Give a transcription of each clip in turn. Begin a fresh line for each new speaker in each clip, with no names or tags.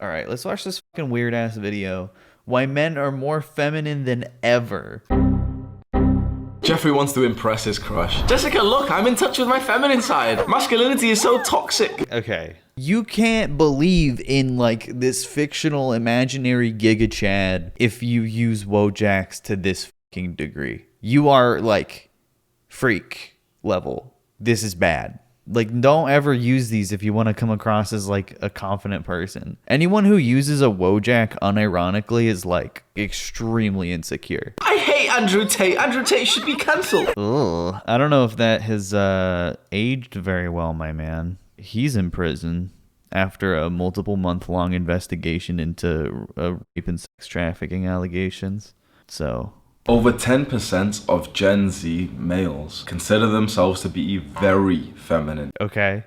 All right, let's watch this fucking weird ass video. Why men are more feminine than ever.
Jeffrey wants to impress his crush. Jessica, look, I'm in touch with my feminine side. Masculinity is so toxic.
Okay. You can't believe in like this fictional imaginary Giga Chad if you use Wojaks to this fucking degree. You are like freak level. This is bad. Like, don't ever use these if you want to come across as like a confident person. Anyone who uses a Wojak unironically is like extremely insecure.
I hate Andrew Tate. Andrew Tate should be cancelled.
Ugh. I don't know if that has aged very well, my man. He's in prison after a multiple month-long investigation into rape and sex trafficking allegations. So...
Over 10% of Gen Z males consider themselves to be very feminine.
Okay.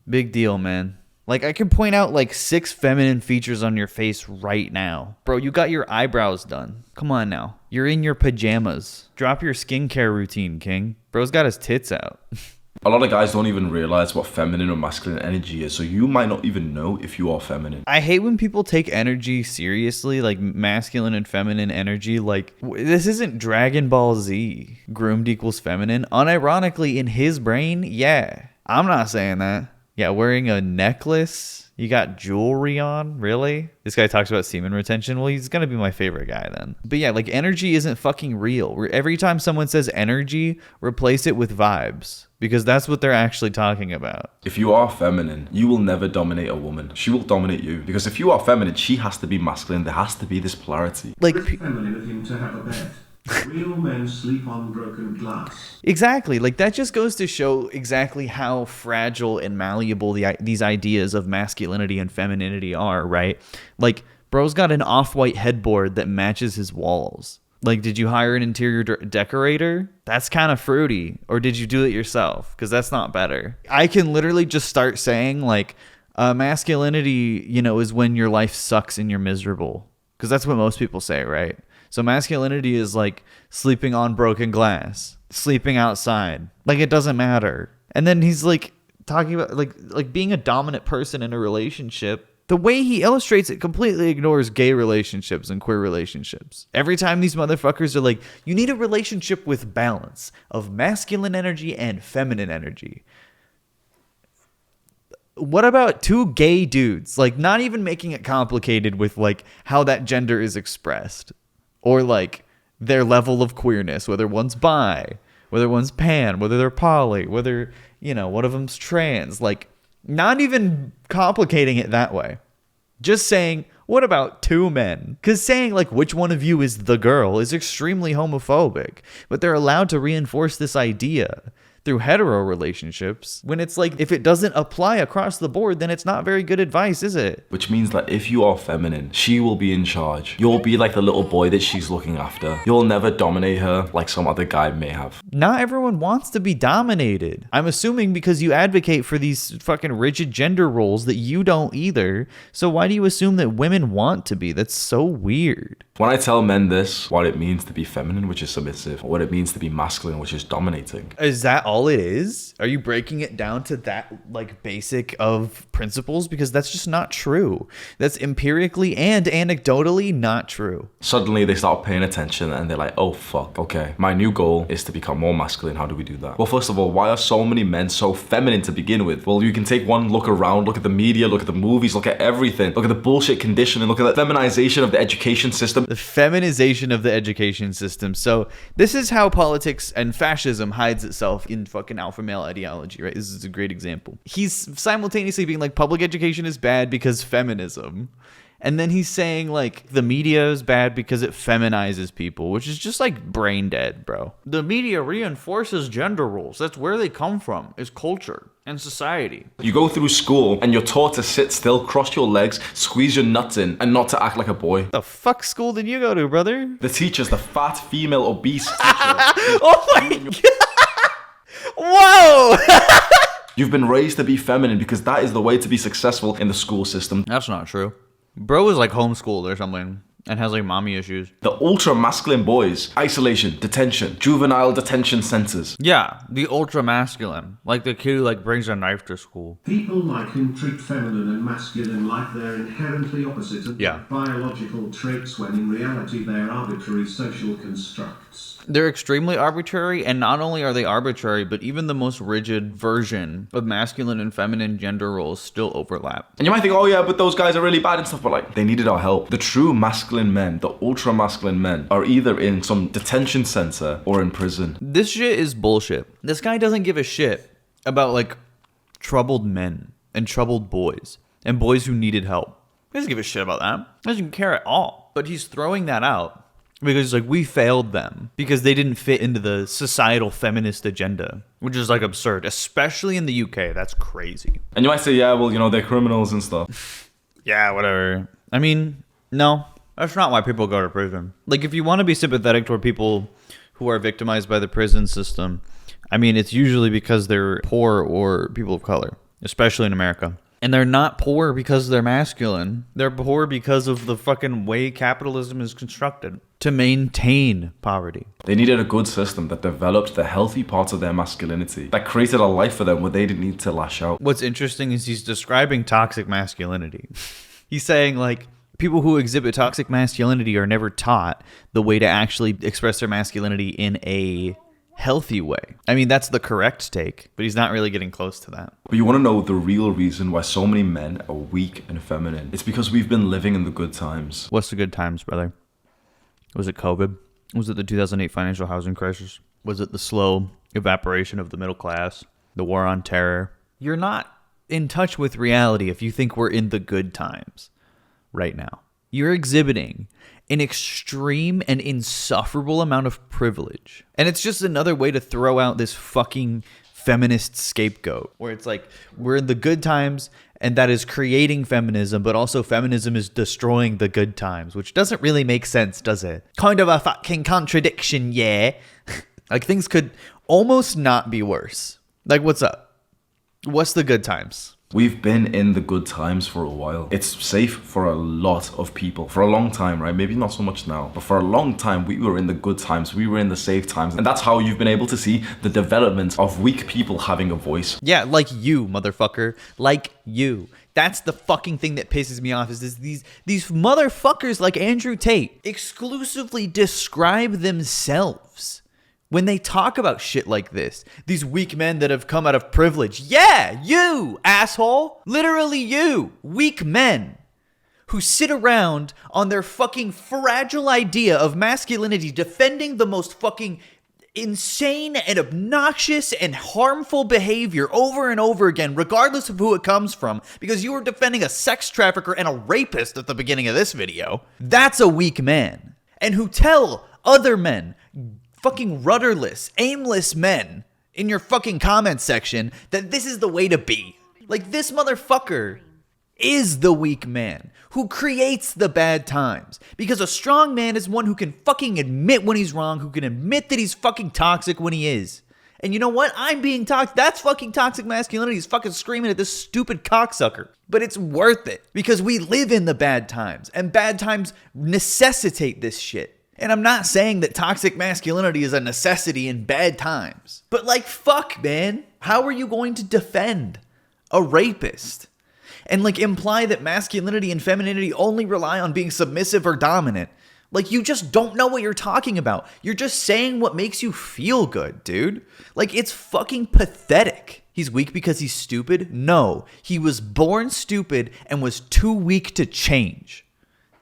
Big deal, man. Like, I can point out like 6 feminine features on your face right now. Bro, you got your eyebrows done. Come on now. You're in your pajamas. Drop your skincare routine, king. Bro's got his tits out.
A lot of guys don't even realize what feminine or masculine energy is, so you might not even know if you are feminine.
I hate when people take energy seriously, like masculine and feminine energy. Like, this isn't Dragon Ball Z. Groomed equals feminine. Unironically, in his brain, yeah. I'm not saying that. Yeah, wearing a necklace. You got jewelry on? Really? This guy talks about semen retention. Well, he's gonna be my favorite guy then. But yeah, like energy isn't fucking real. Every time someone says energy, replace it with vibes. Because that's what they're actually talking about.
If you are feminine, you will never dominate a woman. She will dominate you. Because if you are feminine, she has to be masculine. There has to be this polarity.
Like,
It's feminine of him to have a bed. Real men sleep on broken glass.
exactly. Like, that just goes to show exactly how fragile and malleable these ideas of masculinity and femininity are, right? Like, bro's got an off-white headboard that matches his walls. Like, did you hire an interior decorator? That's kind of fruity. Or did you do it yourself? Because that's not better. I can literally just start saying, like, masculinity, you know, is when your life sucks and you're miserable. Because that's what most people say, right? So masculinity is like sleeping on broken glass, sleeping outside. Like, it doesn't matter. And then he's like talking about like being a dominant person in a relationship. The way he illustrates it completely ignores gay relationships and queer relationships. Every time these motherfuckers are like, you need a relationship with balance of masculine energy and feminine energy. What about 2 gay dudes? Like, not even making it complicated with like how that gender is expressed. Or like their level of queerness, whether one's bi, whether one's pan, whether they're poly, whether, you know, one of them's trans. Like, not even complicating it that way. Just saying, what about 2 men? Because saying like which one of you is the girl is extremely homophobic. But they're allowed to reinforce this idea through hetero relationships when it's like, if it doesn't apply across the board, then it's not very good advice, is it?
Which means that if you are feminine, she will be in charge. You'll be like the little boy that she's looking after. You'll never dominate her like some other guy may have.
Not everyone wants to be dominated. I'm assuming because you advocate for these fucking rigid gender roles that you don't either. So why do you assume that women want to be? That's so weird.
When I tell men this, what it means to be feminine, which is submissive, or what it means to be masculine, which is dominating.
Is that all it is? Are you breaking it down to that like basic of principles? Because that's just not true. That's empirically and anecdotally not true.
Suddenly they start paying attention and they're like, oh fuck, okay. My new goal is to become more masculine. How do we do that? Well, first of all, why are so many men so feminine to begin with? Well, you can take one look around, look at the media, look at the movies, look at everything. Look at the bullshit conditioning, look at the feminization of the education system.
The feminization of the education system. So this is how politics and fascism hides itself in fucking alpha male ideology, right? This is a great example. He's simultaneously being like, public education is bad because feminism. And then he's saying like the media is bad because it feminizes people, which is just like brain dead, bro. The media reinforces gender roles. That's where they come from, is culture and society.
You go through school and you're taught to sit still, cross your legs, squeeze your nuts in, and not to act like a boy.
The fuck school did you go to, brother?
The teachers, the fat, female, obese teacher.
Oh my god! Whoa!
You've been raised to be feminine because that is the way to be successful in the school system.
That's not true. Bro was like homeschooled or something. And has like mommy issues.
The ultra masculine boys, isolation, detention, juvenile detention centers.
Yeah, the ultra masculine. Like the kid who like brings a knife to school.
People like him treat feminine and masculine like they're inherently opposite of biological traits when in reality they're arbitrary social constructs.
They're extremely arbitrary, and not only are they arbitrary, but even the most rigid version of masculine and feminine gender roles still overlap.
And you might think, oh yeah, but those guys are really bad and stuff, but like, they needed our help. The true masculine men, the ultra masculine men, are either in some detention center or in prison.
This shit is bullshit. This guy doesn't give a shit about like troubled men and troubled boys and boys who needed help. He doesn't give a shit about that. He doesn't care at all. But he's throwing that out because like we failed them because they didn't fit into the societal feminist agenda, which is like absurd, especially in the UK. That's crazy.
And you might say, yeah, well, you know, they're criminals and stuff.
Yeah, whatever. I mean, no, that's not why people go to prison. Like, if you want to be sympathetic toward people who are victimized by the prison system, I mean, it's usually because they're poor or people of color, especially in America. And they're not poor because they're masculine. They're poor because of the fucking way capitalism is constructed to maintain poverty.
They needed a good system that developed the healthy parts of their masculinity, that created a life for them where they didn't need to lash out.
What's interesting is he's describing toxic masculinity. He's saying, like, people who exhibit toxic masculinity are never taught the way to actually express their masculinity in a healthy way. I mean, that's the correct take, but he's not really getting close to that.
But you want to know the real reason why so many men are weak and feminine? It's because we've been living in the good times.
What's the good times, brother? Was it COVID? Was it the 2008 financial housing crisis? Was it the slow evaporation of the middle class? The war on terror? You're not in touch with reality if you think we're in the good times right now. You're exhibiting an extreme and insufferable amount of privilege. And it's just another way to throw out this fucking feminist scapegoat, where it's like, we're in the good times, and that is creating feminism, but also feminism is destroying the good times, which doesn't really make sense, does it? Kind of a fucking contradiction, yeah. Like, things could almost not be worse. Like, what's up? What's the good times?
We've been in the good times for a while. It's safe for a lot of people. For a long time, right? Maybe not so much now. But for a long time, we were in the good times. We were in the safe times. And that's how you've been able to see the development of weak people having a voice.
Yeah, like you, motherfucker. Like you. That's the fucking thing that pisses me off, is these motherfuckers like Andrew Tate exclusively describe themselves when they talk about shit like this. These weak men that have come out of privilege. Yeah, you, asshole. Literally you. Weak men who sit around on their fucking fragile idea of masculinity, defending the most fucking insane and obnoxious and harmful behavior over and over again, regardless of who it comes from, because you were defending a sex trafficker and a rapist at the beginning of this video. That's a weak man. And who tell other men, fucking rudderless, aimless men in your fucking comment section, that this is the way to be. Like, this motherfucker is the weak man who creates the bad times, because a strong man is one who can fucking admit when he's wrong, who can admit that he's fucking toxic when he is. And you know what? I'm being toxic. That's fucking toxic masculinity. He's fucking screaming at this stupid cocksucker. But it's worth it, because we live in the bad times, and bad times necessitate this shit. And I'm not saying that toxic masculinity is a necessity in bad times. But like, fuck, man. How are you going to defend a rapist and like imply that masculinity and femininity only rely on being submissive or dominant? Like, you just don't know what you're talking about. You're just saying what makes you feel good, dude. Like, it's fucking pathetic. He's weak because he's stupid? No. He was born stupid and was too weak to change.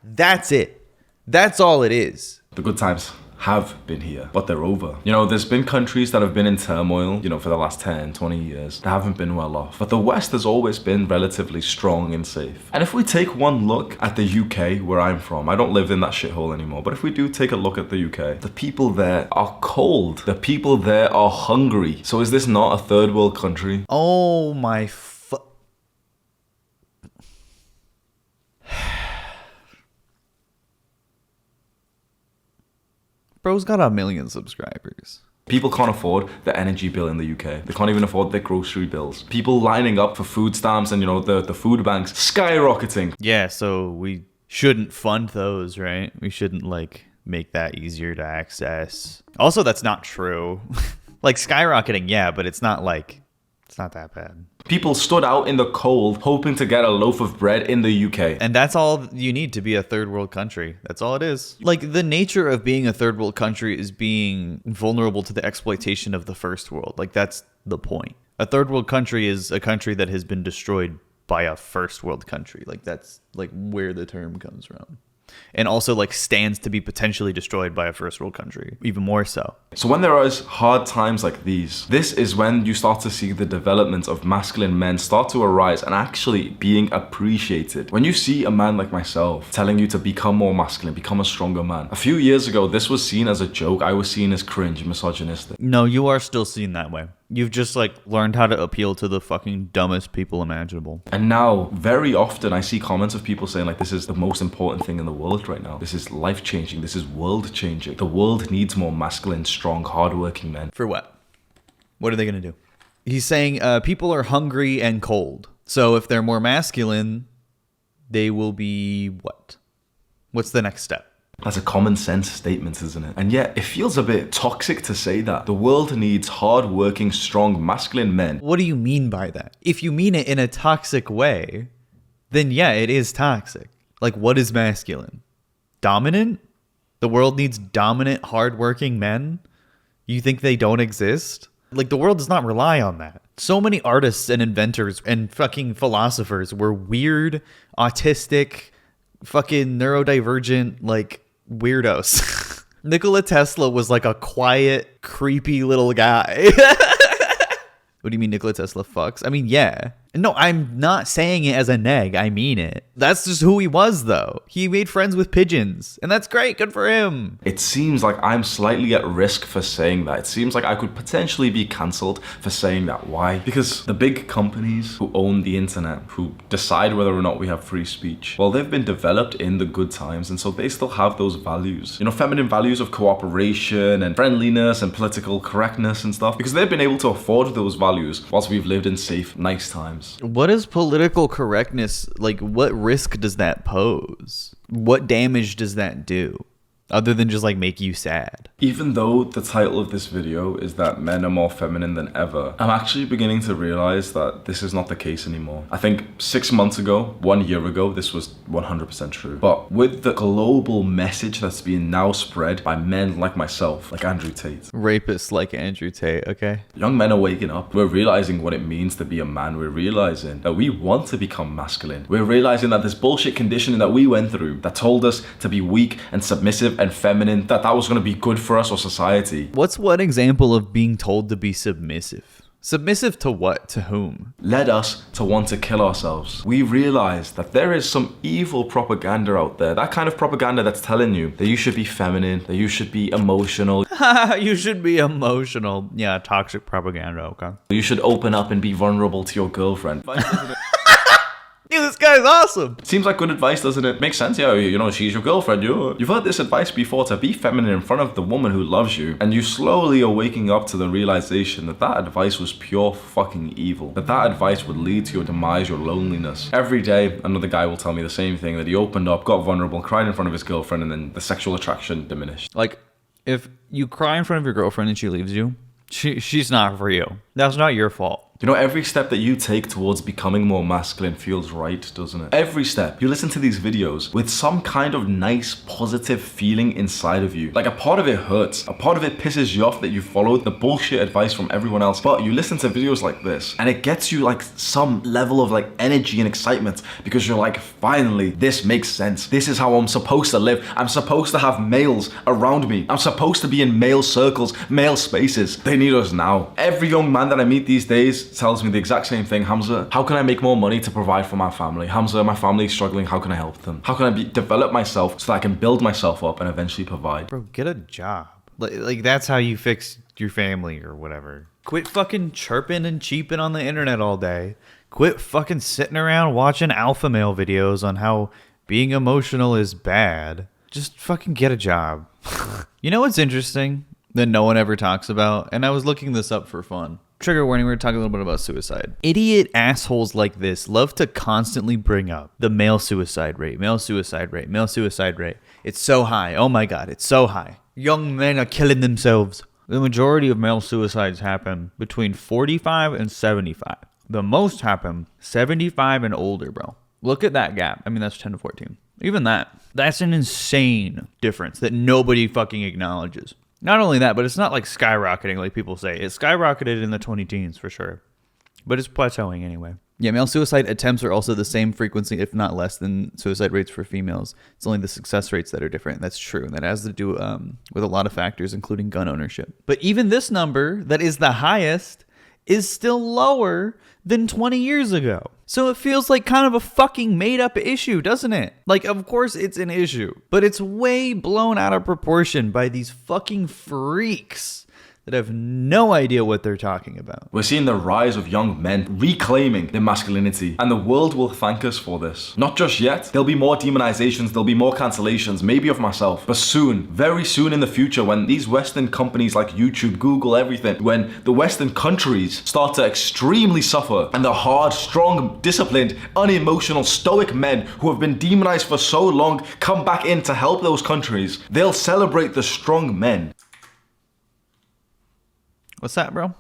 That's it. That's all it is.
The good times have been here, but they're over. You know, there's been countries that have been in turmoil, you know, for the last 10, 20 years that haven't been well off. But the West has always been relatively strong and safe. And if we take one look at the UK, where I'm from, I don't live in that shithole anymore, but if we do take a look at the UK, the people there are cold. The people there are hungry. So is this not a third world country?
Oh my Bro's got 1 million subscribers.
People can't afford the energy bill in the UK. They can't even afford their grocery bills. People lining up for food stamps and, you know, the food banks skyrocketing.
Yeah, so we shouldn't fund those, right? We shouldn't like make that easier to access. Also, that's not true. Like skyrocketing, yeah, but it's not that bad.
People stood out in the cold hoping to get a loaf of bread in the UK.
And that's all you need to be a third world country. That's all it is. Like, the nature of being a third world country is being vulnerable to the exploitation of the first world. Like, that's the point. A third world country is a country that has been destroyed by a first world country. Like, that's like where the term comes from. And also like stands to be potentially destroyed by a first world country, even more so.
So when there is hard times like these, this is when you start to see the development of masculine men start to arise and actually being appreciated. When you see a man like myself telling you to become more masculine, become a stronger man. A few years ago, this was seen as a joke. I was seen as cringe, misogynistic.
No, you are still seen that way. You've just like learned how to appeal to the fucking dumbest people imaginable.
And now, very often, I see comments of people saying like, this is the most important thing in the world right now. This is life-changing. This is world-changing. The world needs more masculine, strong, hardworking men.
For what? What are they going to do? He's saying people are hungry and cold. So if they're more masculine, they will be what? What's the next step?
That's a common sense statement, isn't it? And yet, it feels a bit toxic to say that. The world needs hard-working, strong, masculine men.
What do you mean by that? If you mean it in a toxic way, then yeah, it is toxic. Like, what is masculine? Dominant? The world needs dominant, hardworking men? You think they don't exist? Like, the world does not rely on that. So many artists and inventors and fucking philosophers were weird, autistic, fucking neurodivergent, like, weirdos. Nikola Tesla was like a quiet, creepy little guy. What do you mean Nikola Tesla fucks? I mean, yeah. No, I'm not saying it as a neg. I mean it. That's just who he was, though. He made friends with pigeons, and that's great. Good for him.
It seems like I'm slightly at risk for saying that. It seems like I could potentially be cancelled for saying that. Why? Because the big companies who own the internet, who decide whether or not we have free speech, well, they've been developed in the good times, and so they still have those values. You know, feminine values of cooperation and friendliness and political correctness and stuff, because they've been able to afford those values whilst we've lived in safe, nice times.
What is political correctness? Like, what risk does that pose? What damage does that do? Other than just like make you sad.
Even though the title of this video is that men are more feminine than ever, I'm actually beginning to realize that this is not the case anymore. I think 6 months ago, 1 year ago, this was 100% true. But with the global message that's being now spread by men like myself, like Andrew Tate.
Rapists like Andrew Tate, okay?
Young men are waking up. We're realizing what it means to be a man. We're realizing that we want to become masculine. We're realizing that this bullshit conditioning that we went through that told us to be weak and submissive and feminine, that was going to be good for us or society.
What's one example of being told to be submissive? Submissive to what? To whom?
Led us to want to kill ourselves. We realized that there is some evil propaganda out there. That kind of propaganda that's telling you that you should be feminine, that you should be emotional.
You should be emotional. Yeah, toxic propaganda, okay.
You should open up and be vulnerable to your girlfriend.
Dude, this guy's awesome.
Seems like good advice, doesn't it? Makes sense, yeah, you know, she's your girlfriend, you've heard this advice before, to be feminine in front of the woman who loves you, and you slowly are waking up to the realization that that advice was pure fucking evil, that that advice would lead to your demise, your loneliness. Every day, another guy will tell me the same thing, that he opened up, got vulnerable, cried in front of his girlfriend, and then the sexual attraction diminished.
Like, if you cry in front of your girlfriend and she leaves you, she's not for you. That's not your fault.
You know, every step that you take towards becoming more masculine feels right, doesn't it? Every step. You listen to these videos with some kind of nice, positive feeling inside of you. Like, a part of it hurts. A part of it pisses you off that you followed the bullshit advice from everyone else. But you listen to videos like this, and it gets you, like, some level of, like, energy and excitement, because you're like, finally, this makes sense. This is how I'm supposed to live. I'm supposed to have males around me. I'm supposed to be in male circles, male spaces. They need us now. Every young man that I meet these days tells me the exact same thing. Hamza, how can I make more money to provide for my family? Hamza, my family is struggling. How can I help them? How can I develop myself so that I can build myself up and eventually provide?
Bro, get a job. Like that's how you fix your family or whatever. Quit fucking chirping and cheeping on the internet all day. Quit fucking sitting around watching alpha male videos on how being emotional is bad. Just fucking get a job. You know what's interesting that no one ever talks about? And I was looking this up for fun. Trigger warning, we're going to talk a little bit about suicide. Idiot assholes like this love to constantly bring up the male suicide rate, male suicide rate, male suicide rate. It's so high. Oh my God, it's so high. Young men are killing themselves. The majority of male suicides happen between 45 and 75. The most happen 75 and older, bro. Look at that gap. I mean, that's 10 to 14. Even that's an insane difference that nobody fucking acknowledges. Not only that, but it's not like skyrocketing like people say. It skyrocketed in the 20 teens for sure. But it's plateauing anyway. Yeah, male suicide attempts are also the same frequency, if not less, than suicide rates for females. It's only the success rates that are different. That's true. And that has to do with a lot of factors, including gun ownership. But even this number, that is the highest, is still lower than 20 years ago. So it feels like kind of a fucking made up issue, doesn't it? Like, of course it's an issue, but it's way blown out of proportion by these fucking freaks that have no idea what they're talking about.
We're seeing the rise of young men reclaiming their masculinity, and the world will thank us for this. Not just yet. There'll be more demonizations, there'll be more cancellations, maybe of myself, but soon, very soon in the future, when these Western companies like YouTube, Google, everything, when the Western countries start to extremely suffer, and the hard, strong, disciplined, unemotional, stoic men who have been demonized for so long come back in to help those countries, they'll celebrate the strong men.
What's that, bro?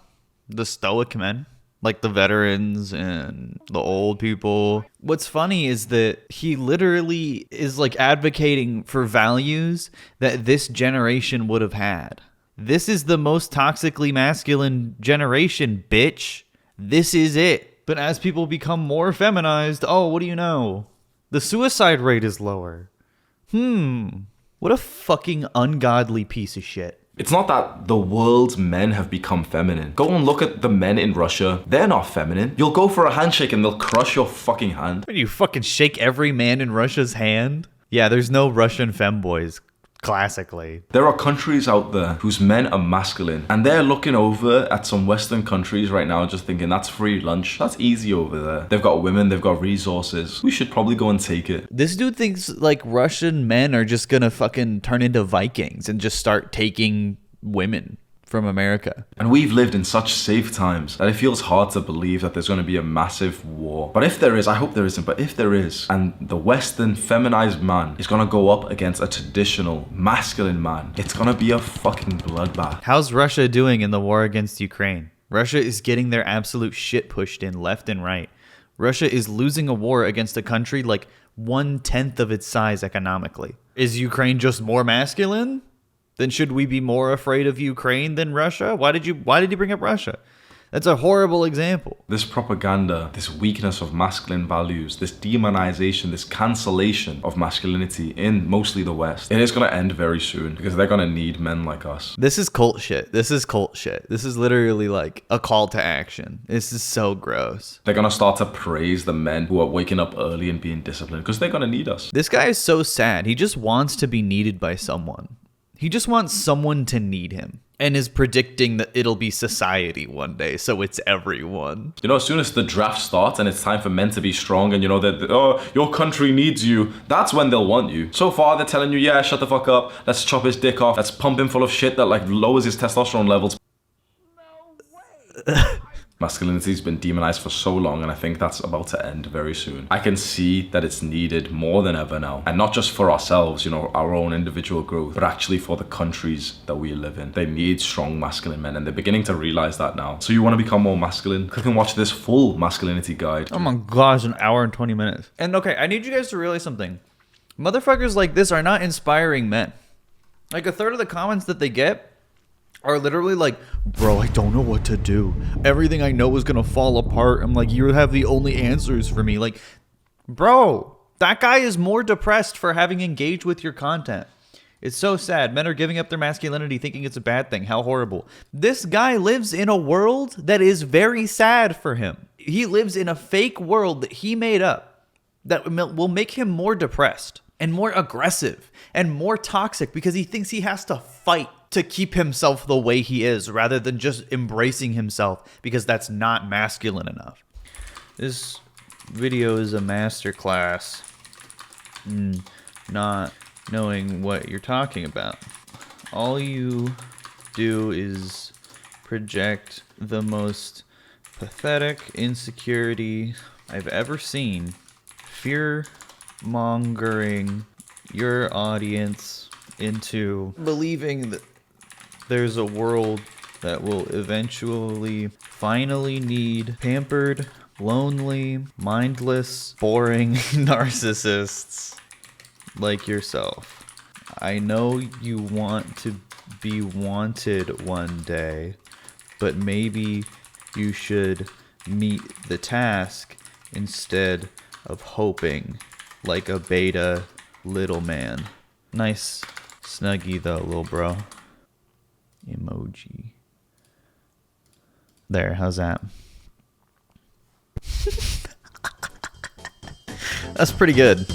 The stoic men? Like the veterans and the old people. What's funny is that he literally is like advocating for values that this generation would have had. This is the most toxically masculine generation, bitch. This is it. But as people become more feminized, oh, what do you know? The suicide rate is lower. What a fucking ungodly piece of shit.
It's not that the world's men have become feminine. Go and look at the men in Russia. They're not feminine. You'll go for a handshake and they'll crush your fucking hand.
What, you fucking shake every man in Russia's hand? Yeah, there's no Russian femboys, classically.
There are countries out there whose men are masculine, and they're looking over at some Western countries right now just thinking, that's free lunch. That's easy over there. They've got women, they've got resources. We should probably go and take it.
This dude thinks like Russian men are just gonna fucking turn into Vikings and just start taking women from America.
And we've lived in such safe times that it feels hard to believe that there's going to be a massive war. But if there is, I hope there isn't, but if there is, and the Western feminized man is going to go up against a traditional masculine man, it's going to be a fucking bloodbath.
How's Russia doing in the war against Ukraine? Russia is getting their absolute shit pushed in left and right. Russia is losing a war against a country like 1/10 of its size economically. Is Ukraine just more masculine? Then should we be more afraid of Ukraine than Russia? Why did you bring up Russia? That's a horrible example.
This propaganda, this weakness of masculine values, this demonization, this cancellation of masculinity in mostly the West, it is going to end very soon because they're going to need men like us.
This is cult shit. This is cult shit. This is literally like a call to action. This is so gross.
They're going to start to praise the men who are waking up early and being disciplined because they're going to need us.
This guy is so sad. He just wants to be needed by someone. He just wants someone to need him and is predicting that it'll be society one day, so it's everyone.
You know, as soon as the draft starts and it's time for men to be strong and you know that, oh, your country needs you, that's when they'll want you. So far, they're telling you, yeah, shut the fuck up, let's chop his dick off, let's pump him full of shit that like lowers his testosterone levels. No way. Masculinity's been demonized for so long, and I think that's about to end very soon. I can see that it's needed more than ever now. And not just for ourselves, you know, our own individual growth, but actually for the countries that we live in. They need strong masculine men, and they're beginning to realize that now. So you want to become more masculine? Click and watch this full masculinity guide.
Oh my gosh, an hour and 20 minutes. And okay, I need you guys to realize something. Motherfuckers like this are not inspiring men. Like a third of the comments that they get are literally like, bro, I don't know what to do. Everything I know is gonna fall apart. I'm like, you have the only answers for me. Like, bro, that guy is more depressed for having engaged with your content. It's so sad. Men are giving up their masculinity thinking it's a bad thing. How horrible. This guy lives in a world that is very sad for him. He lives in a fake world that he made up that will make him more depressed and more aggressive and more toxic because he thinks he has to fight to keep himself the way he is rather than just embracing himself because that's not masculine enough. This video is a masterclass in not knowing what you're talking about. All you do is project the most pathetic insecurity I've ever seen, fear-mongering your audience into believing that there's a world that will eventually finally need pampered, lonely, mindless, boring narcissists like yourself. I know you want to be wanted one day, but maybe you should meet the task instead of hoping like a beta little man. Nice snuggie though, little bro. Emoji. There, how's that? That's pretty good.